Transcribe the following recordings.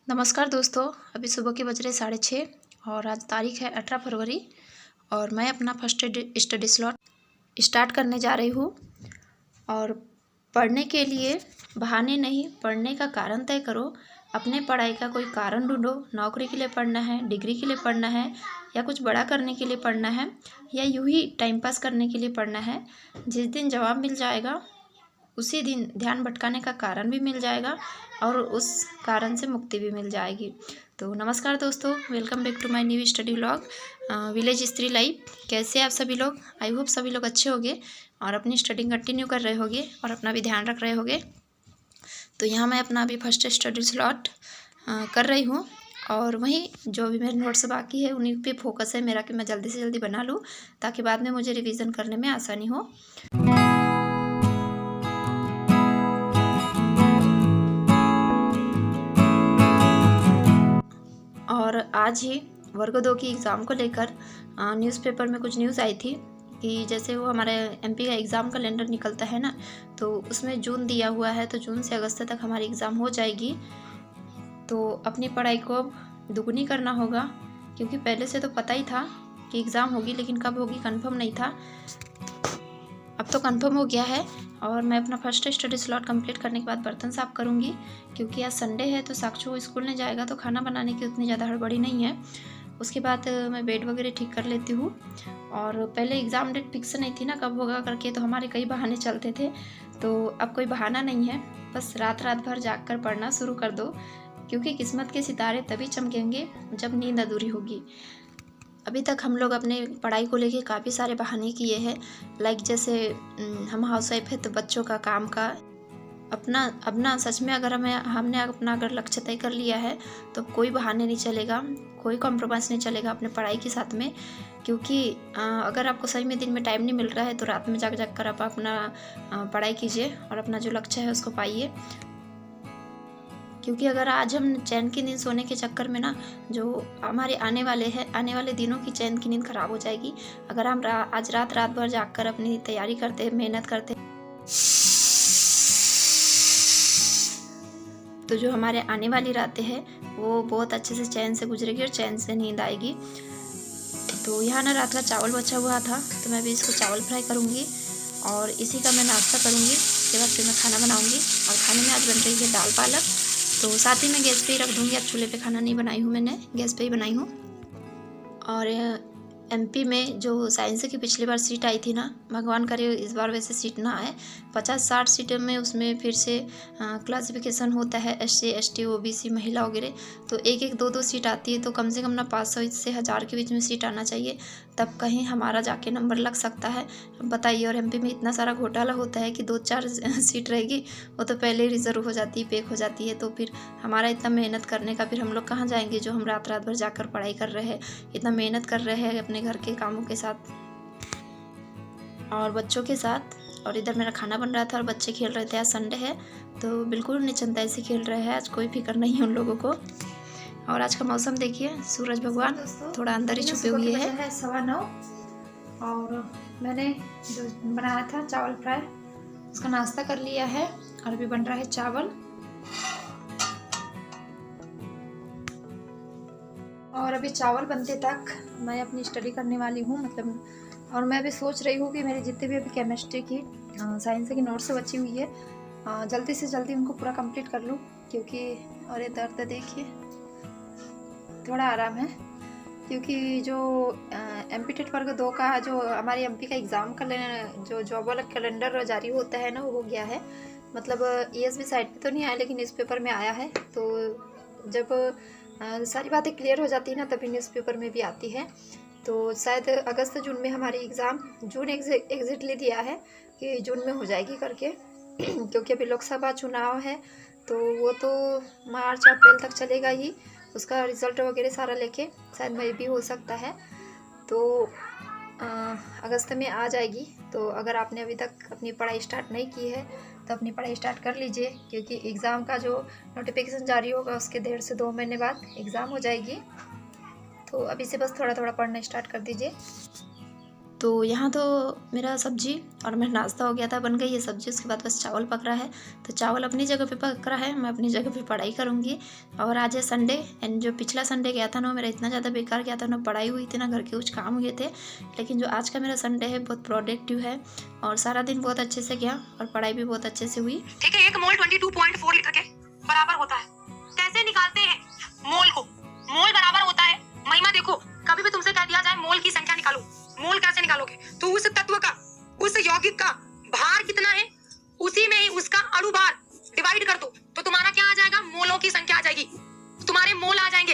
नमस्कार दोस्तों। अभी सुबह के बज रहे 6:30 और आज तारीख है 18 फरवरी और मैं अपना फर्स्ट स्टडी स्लॉट स्टार्ट करने जा रही हूँ। और पढ़ने के लिए बहाने नहीं, पढ़ने का कारण तय करो। अपने पढ़ाई का कोई कारण ढूंढो। नौकरी के लिए पढ़ना है, डिग्री के लिए पढ़ना है, या कुछ बड़ा करने के लिए पढ़ना है, या यूं ही टाइम पास करने के लिए पढ़ना है। जिस दिन जवाब मिल जाएगा उसी दिन ध्यान भटकाने का कारण भी मिल जाएगा और उस कारण से मुक्ति भी मिल जाएगी। तो नमस्कार दोस्तों, welcome back to my new study vlog village स्त्री लाइफ। कैसे आप सभी लोग? आई होप सभी लोग अच्छे होंगे और अपनी स्टडी कंटिन्यू कर रहे होंगे और अपना भी ध्यान रख रहे होंगे। तो यहाँ मैं अपना अभी फर्स्ट स्टडी स्लॉट कर रही हूँ और वहीं जो भी मेरे नोट्स बाकी है उन्हीं पे फोकस है मेरा कि मैं जल्दी से जल्दी बना लूँ ताकि बाद में मुझे रिवीजन करने में आसानी हो। और आज ही वर्ग 2 की एग्ज़ाम को लेकर न्यूज़पेपर में कुछ न्यूज़ आई थी कि जैसे वो हमारे एमपी का एग्ज़ाम कैलेंडर निकलता है ना, तो उसमें जून दिया हुआ है, तो जून से अगस्त तक हमारी एग्ज़ाम हो जाएगी। तो अपनी पढ़ाई को अब दुगनी करना होगा क्योंकि पहले से तो पता ही था कि एग्ज़ाम होगी, लेकिन कब होगी कंफर्म नहीं था। अब तो कंफर्म हो गया है और मैं अपना फर्स्ट स्टडी स्लॉट कंप्लीट करने के बाद बर्तन साफ़ करूँगी क्योंकि आज संडे है तो साक्षु स्कूल नहीं जाएगा, तो खाना बनाने की उतनी ज़्यादा हड़बड़ी नहीं है। उसके बाद मैं बेड वगैरह ठीक कर लेती हूँ। और पहले एग्ज़ाम डेट फिक्स नहीं थी ना कब होगा करके, तो हमारे कई बहाने चलते थे। तो अब कोई बहाना नहीं है, बस रात रात भर जाग कर पढ़ना शुरू कर दो क्योंकि किस्मत के सितारे तभी चमकेंगे जब नींद अधूरी होगी। अभी तक हम लोग अपने पढ़ाई को लेके काफ़ी सारे बहाने किए हैं, लाइक जैसे हम हाउसवाइफ है तो बच्चों का काम का अपना सच में अगर हमने अपना अगर लक्ष्य तय कर लिया है तो कोई बहाने नहीं चलेगा, कोई कॉम्प्रोमाइज़ नहीं चलेगा अपने पढ़ाई के साथ में। क्योंकि अगर आपको सही में दिन में टाइम नहीं मिल रहा है तो रात में जाग जाग कर आप अपना पढ़ाई कीजिए और अपना जो लक्ष्य है उसको पाइए। क्योंकि अगर आज हम चैन की नींद सोने के चक्कर में ना, जो हमारे आने वाले दिनों की चैन की नींद खराब हो जाएगी। अगर हम आज रात भर जाग कर अपनी तैयारी करते, मेहनत करते, तो जो हमारे आने वाली रातें हैं वो बहुत अच्छे से चैन से गुजरेगी और चैन से नींद आएगी। तो यहाँ ना रात का चावल बचा हुआ था तो मैं भी इसको चावल फ्राई करूँगी और इसी का मैं नाश्ता करूँगी। उसके बाद फिर मैं खाना बनाऊँगी और खाने में आज बन रही है दाल पालक। तो साथ ही मैं गैस पे ही रख दूँगी। आज चूल्हे पे खाना नहीं बनाई हूँ, मैंने गैस पे ही बनाई हूँ। और एमपी में जो साइंस की पिछली बार सीट आई थी ना, भगवान करे इस बार वैसे सीट ना आए। 50-60 सीटों में उसमें फिर से क्लासिफिकेशन होता है SC ST OBC महिला वगैरह, तो एक एक दो सीट आती है। तो कम से कम ना 500 से 1000 के बीच में सीट आना चाहिए, तब कहीं हमारा जाके नंबर लग सकता है। बताइए, और एमपी में इतना सारा घोटाला होता है कि 2-4 सीट रहेगी वो तो पहले ही रिजर्व हो जाती है, पैक हो जाती है। तो फिर हमारा इतना मेहनत करने का फिर हम लोग कहाँ जाएंगे, जो हम रात भर जाकर पढ़ाई कर रहे हैं, इतना मेहनत कर रहे हैं अपने घर के कामों के साथ और बच्चों के साथ। और इधर मेरा खाना बन रहा था और बच्चे खेल रहे थे। आज संडे है तो बिल्कुल निश्चिंता ऐसे खेल रहे हैं, आज कोई फिक्र नहीं है उन लोगों को। और आज का मौसम देखिए, सूरज भगवान थोड़ा अंदर ही छुपे हुए हैं। 9:15 और मैंने जो बनाया था चावल फ्राई उसका नाश्ता कर लिया है और अभी बन रहा है चावल। और अभी चावल बनते तक मैं अपनी स्टडी करने वाली हूँ, मतलब। और मैं अभी सोच रही हूँ कि मेरे जितने भी अभी केमिस्ट्री की साइंस की नोट्स बची हुई है जल्दी से जल्दी उनको पूरा कंप्लीट कर लूँ। क्योंकि और ये दर्द देखिए, थोड़ा आराम है क्योंकि जो एमपी टेट वर्ग 2 का जो हमारे एमपी का एग्ज़ाम का जो जॉब वाला कैलेंडर जारी होता है ना, वो हो गया है। मतलब ESB साइट पे तो नहीं आया लेकिन न्यूज़पेपर में आया है। तो जब सारी बातें क्लियर हो जाती है ना तभी न्यूज़पेपर में भी आती है। तो शायद अगस्त जून में हमारी एग्ज़ाम, जून एग्जैक्टली दिया है कि जून में हो जाएगी करके क्योंकि अभी लोकसभा चुनाव है तो वो तो मार्च अप्रैल तक चलेगा ही। उसका रिज़ल्ट वगैरह सारा लेके शायद मई भी हो सकता है, तो अगस्त में आ जाएगी। तो अगर आपने अभी तक अपनी पढ़ाई स्टार्ट नहीं की है तो अपनी पढ़ाई स्टार्ट कर लीजिए क्योंकि एग्ज़ाम का जो नोटिफिकेशन जारी होगा उसके 1.5 से 2 महीने बाद एग्ज़ाम हो जाएगी। तो अभी से बस थोड़ा थोड़ा पढ़ना स्टार्ट कर दीजिए। तो यहाँ तो मेरा सब्जी और मेरा नाश्ता हो गया था, बन गई है सब्जी। उसके बाद बस चावल पक रहा है, तो चावल अपनी जगह पे पक रहा है, मैं अपनी जगह पे पढ़ाई करूँगी। और आज है संडे, एंड जो पिछला संडे गया था ना मेरा इतना ज़्यादा बेकार गया था ना, पढ़ाई हुई थी ना घर के कुछ काम हुए थे। लेकिन जो आज का मेरा संडे है बहुत प्रोडक्टिव है और सारा दिन बहुत अच्छे से गया और पढ़ाई भी बहुत अच्छे से हुई। ठीक है, 1 मोल 22.4 लीटर के बराबर होता है। कैसे निकालते हैं मोल को? मोल बराबर होता है, महिमा देखो, कभी भी तुमसे कह दिया जाए मोल की संख्या निकालो, मोल कैसे निकालोगे? तो उस तत्व का, उस यौगिक का भार कितना है, उसी में ही उसका अणु भार डिवाइड कर दो, तो तुम्हारा क्या आ जाएगा? मोलों की संख्या आ जाएगी, तुम्हारे मोल आ जाएंगे।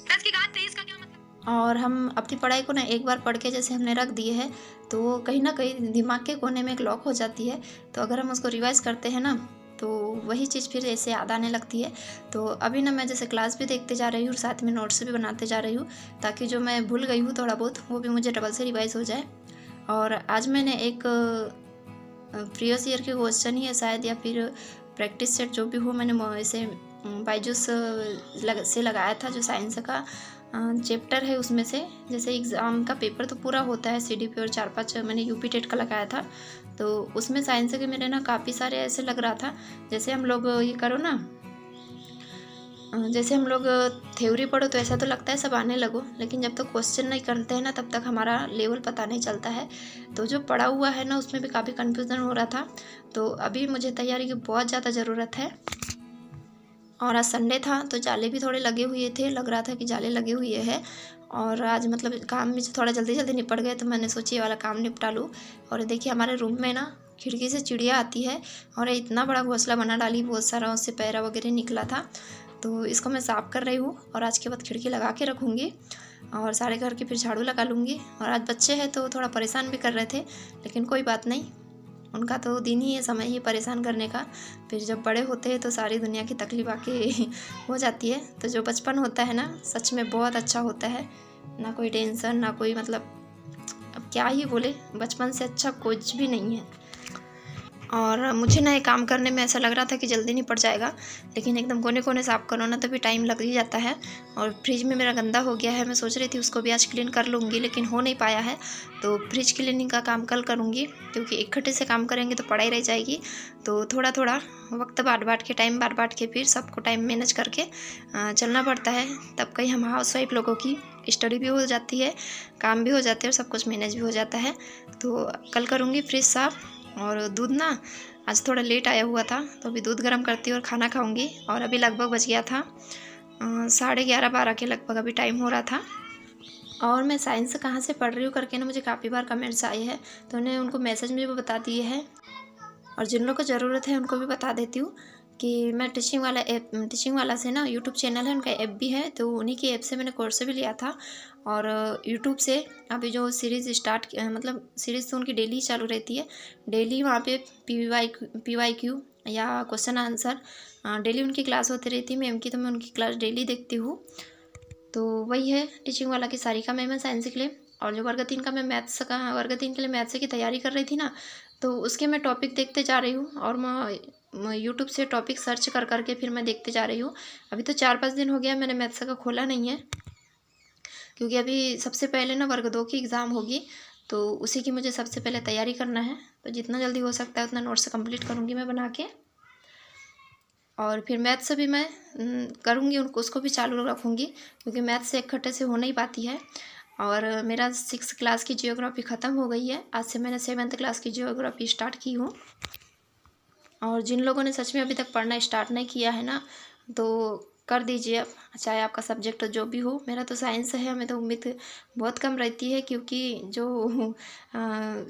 10 की घात 23 का क्या मतलब? और हम अपनी पढ़ाई को ना एक बार पढ़ के जैसे हमने रख दिए है, तो कहीं ना कहीं दिमाग के कोने में एक लॉक हो जाती है। तो अगर हम उसको रिवाइज करते हैं ना, तो वही चीज़ फिर ऐसे याद आने लगती है। तो अभी ना मैं जैसे क्लास भी देखते जा रही हूँ और साथ में नोट्स भी बनाते जा रही हूँ, ताकि जो मैं भूल गई हूँ थोड़ा बहुत वो भी मुझे डबल से रिवाइज हो जाए। और आज मैंने एक प्रीवियस ईयर के क्वेश्चन ही है शायद, या फिर प्रैक्टिस सेट जो भी हो, मैंने ऐसे बायजूस से लगाया था, जो साइंस का चैप्टर है उसमें से। जैसे एग्ज़ाम का पेपर तो पूरा होता है CDP और 4-5 मैंने UP टेट का लगाया था, तो उसमें साइंस के मेरे ना काफ़ी सारे ऐसे लग रहा था जैसे हम लोग ये करो ना, जैसे हम लोग थ्योरी पढ़ो तो ऐसा तो लगता है सब आने लगो, लेकिन जब तक क्वेश्चन नहीं करते हैं ना तब तक हमारा लेवल पता नहीं चलता है। तो जो पढ़ा हुआ है ना उसमें भी काफ़ी कन्फ्यूज़न हो रहा था। तो अभी मुझे तैयारी की बहुत ज़्यादा ज़रूरत है। और आज संडे था तो जाले भी थोड़े लगे हुए थे, लग रहा था कि जाले लगे हुए हैं। और आज मतलब काम भी थोड़ा जल्दी जल्दी निपट गए, तो मैंने सोची ये वाला काम निपटा लूँ। और देखिए हमारे रूम में ना खिड़की से चिड़िया आती है और इतना बड़ा घोंसला बना डाली, बहुत सारा उससे पैरा वगैरह निकला था। तो इसको मैं साफ़ कर रही हूँ और आज के बाद खिड़की लगा के रखूँगी और सारे घर के फिर झाड़ू लगा लूँगी। और आज बच्चे हैं तो थोड़ा परेशान भी कर रहे थे, लेकिन कोई बात नहीं, उनका तो दिन ही है, समय ही परेशान करने का। फिर जब बड़े होते हैं तो सारी दुनिया की तकलीफ आके हो जाती है। तो जो बचपन होता है ना सच में बहुत अच्छा होता है, ना कोई टेंशन ना कोई, मतलब अब क्या ही बोले, बचपन से अच्छा कुछ भी नहीं है। और मुझे ना ये काम करने में ऐसा लग रहा था कि जल्दी नहीं पड़ जाएगा, लेकिन एकदम कोने कोने साफ़ करो ना तभी टाइम लग ही जाता है। और फ्रिज में मेरा गंदा हो गया है, मैं सोच रही थी उसको भी आज क्लीन कर लूँगी, लेकिन हो नहीं पाया है। तो फ्रिज क्लीनिंग का काम कल करूँगी, क्योंकि इकट्ठे से काम करेंगे तो पढ़ाई रह जाएगी। तो थोड़ा थोड़ा वक्त बाँट के, टाइम बाँट के फिर सबको टाइम मैनेज करके चलना पड़ता है। तब कहीं हम हाउसवाइफ लोगों की स्टडी भी हो जाती है, काम भी हो जाते हैं और सब कुछ मैनेज भी हो जाता है। तो कल करूँगी फ्रिज साफ़। और दूध ना आज थोड़ा लेट आया हुआ था, तो अभी दूध गर्म करती हूँ और खाना खाऊंगी। और अभी लगभग बज गया था 11:30-12 के लगभग अभी टाइम हो रहा था। और मैं साइंस कहाँ से पढ़ रही हूँ करके ना मुझे काफ़ी बार कमेंट्स आए हैं, तो उन्हें उनको मैसेज में भी बता दिए हैं। और जिन लोगों को ज़रूरत है उनको भी बता देती हूँ कि मैं टीचिंग वाला से ना यूट्यूब चैनल है, उनका ऐप भी है, तो उन्हीं की ऐप से मैंने कोर्स भी लिया था। और यूट्यूब से अभी जो सीरीज़ स्टार्ट, मतलब सीरीज़ तो उनकी डेली चालू रहती है। डेली वहाँ पे PYQ या क्वेश्चन आंसर डेली उनकी क्लास होती रहती है। मैम की तो मैं उनकी क्लास डेली देखती हूँ। तो वही है टीचिंग वाला की सारिका मैम है साइंस के लिए। और जो वर्ग 3 का मैं वर्ग 3 के लिए मैथ्स की तैयारी कर रही थी ना, तो उसके मैं टॉपिक देखते जा रही हूँ। और मैं यूट्यूब से टॉपिक सर्च कर करके फिर मैं देखते जा रही हूँ। अभी तो 4-5 दिन हो गया मैंने मैथ्स का खोला नहीं है, क्योंकि अभी सबसे पहले ना वर्ग 2 की एग्ज़ाम होगी, तो उसी की मुझे सबसे पहले तैयारी करना है। तो जितना जल्दी हो सकता है उतना नोट्स कंप्लीट करूँगी मैं बना के। और फिर मैथ से भी मैं करूँगी, उसको भी चालू रखूँगी, क्योंकि मैथ से इकट्ठे से हो नहीं पाती है। और मेरा 6 क्लास की जियोग्राफी ख़त्म हो गई है, आज से मैंने 7th क्लास की जियोग्राफी स्टार्ट की हूँ। और जिन लोगों ने सच में अभी तक पढ़ना स्टार्ट नहीं किया है ना, तो कर दीजिए अब, चाहे आपका सब्जेक्ट जो भी हो। मेरा तो साइंस है, हमें तो उम्मीद बहुत कम रहती है, क्योंकि जो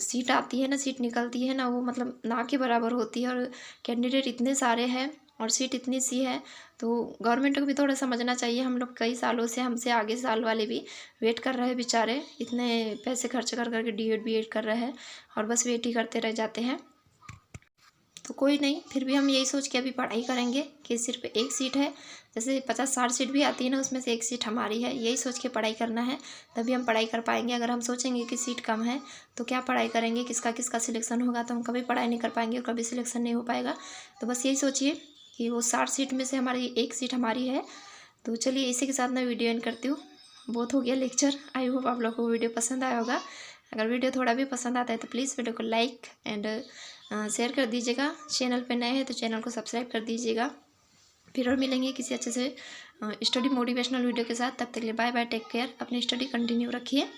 सीट आती है ना, सीट निकलती है ना, वो मतलब ना के बराबर होती है। और कैंडिडेट इतने सारे हैं और सीट इतनी सी है, तो गवर्नमेंट को भी थोड़ा समझना चाहिए। हम लोग कई सालों से, हमसे आगे साल वाले भी वेट कर रहे हैं बेचारे, इतने पैसे खर्च कर करके DED BEd कर रहे हैं और बस वेट ही करते रह जाते हैं। तो कोई नहीं, फिर भी हम यही सोच के अभी पढ़ाई करेंगे कि सिर्फ एक सीट है, जैसे 50-60 सीट भी आती है ना, उसमें से एक सीट हमारी है, यही सोच के पढ़ाई करना है, तभी हम पढ़ाई कर पाएंगे। अगर हम सोचेंगे कि सीट कम है तो क्या पढ़ाई करेंगे, किसका किसका सिलेक्शन होगा, तो हम कभी पढ़ाई नहीं कर पाएंगे और कभी सिलेक्शन नहीं हो पाएगा। तो बस यही सोचिए कि वो 60 सीट में से हमारी एक सीट हमारी है। तो चलिए इसी के साथ मैं वीडियो एंड करती हूँ। बहुत हो गया लेक्चर। आई होप आप लोगों को वीडियो पसंद आया होगा। अगर वीडियो थोड़ा भी पसंद आता है तो प्लीज़ वीडियो को लाइक एंड शेयर कर दीजिएगा। चैनल पे नए हैं तो चैनल को सब्सक्राइब कर दीजिएगा। फिर और मिलेंगे किसी अच्छे से स्टडी मोटिवेशनल वीडियो के साथ। तब तक के लिए बाय बाय, टेक केयर, अपनी स्टडी कंटिन्यू रखिए।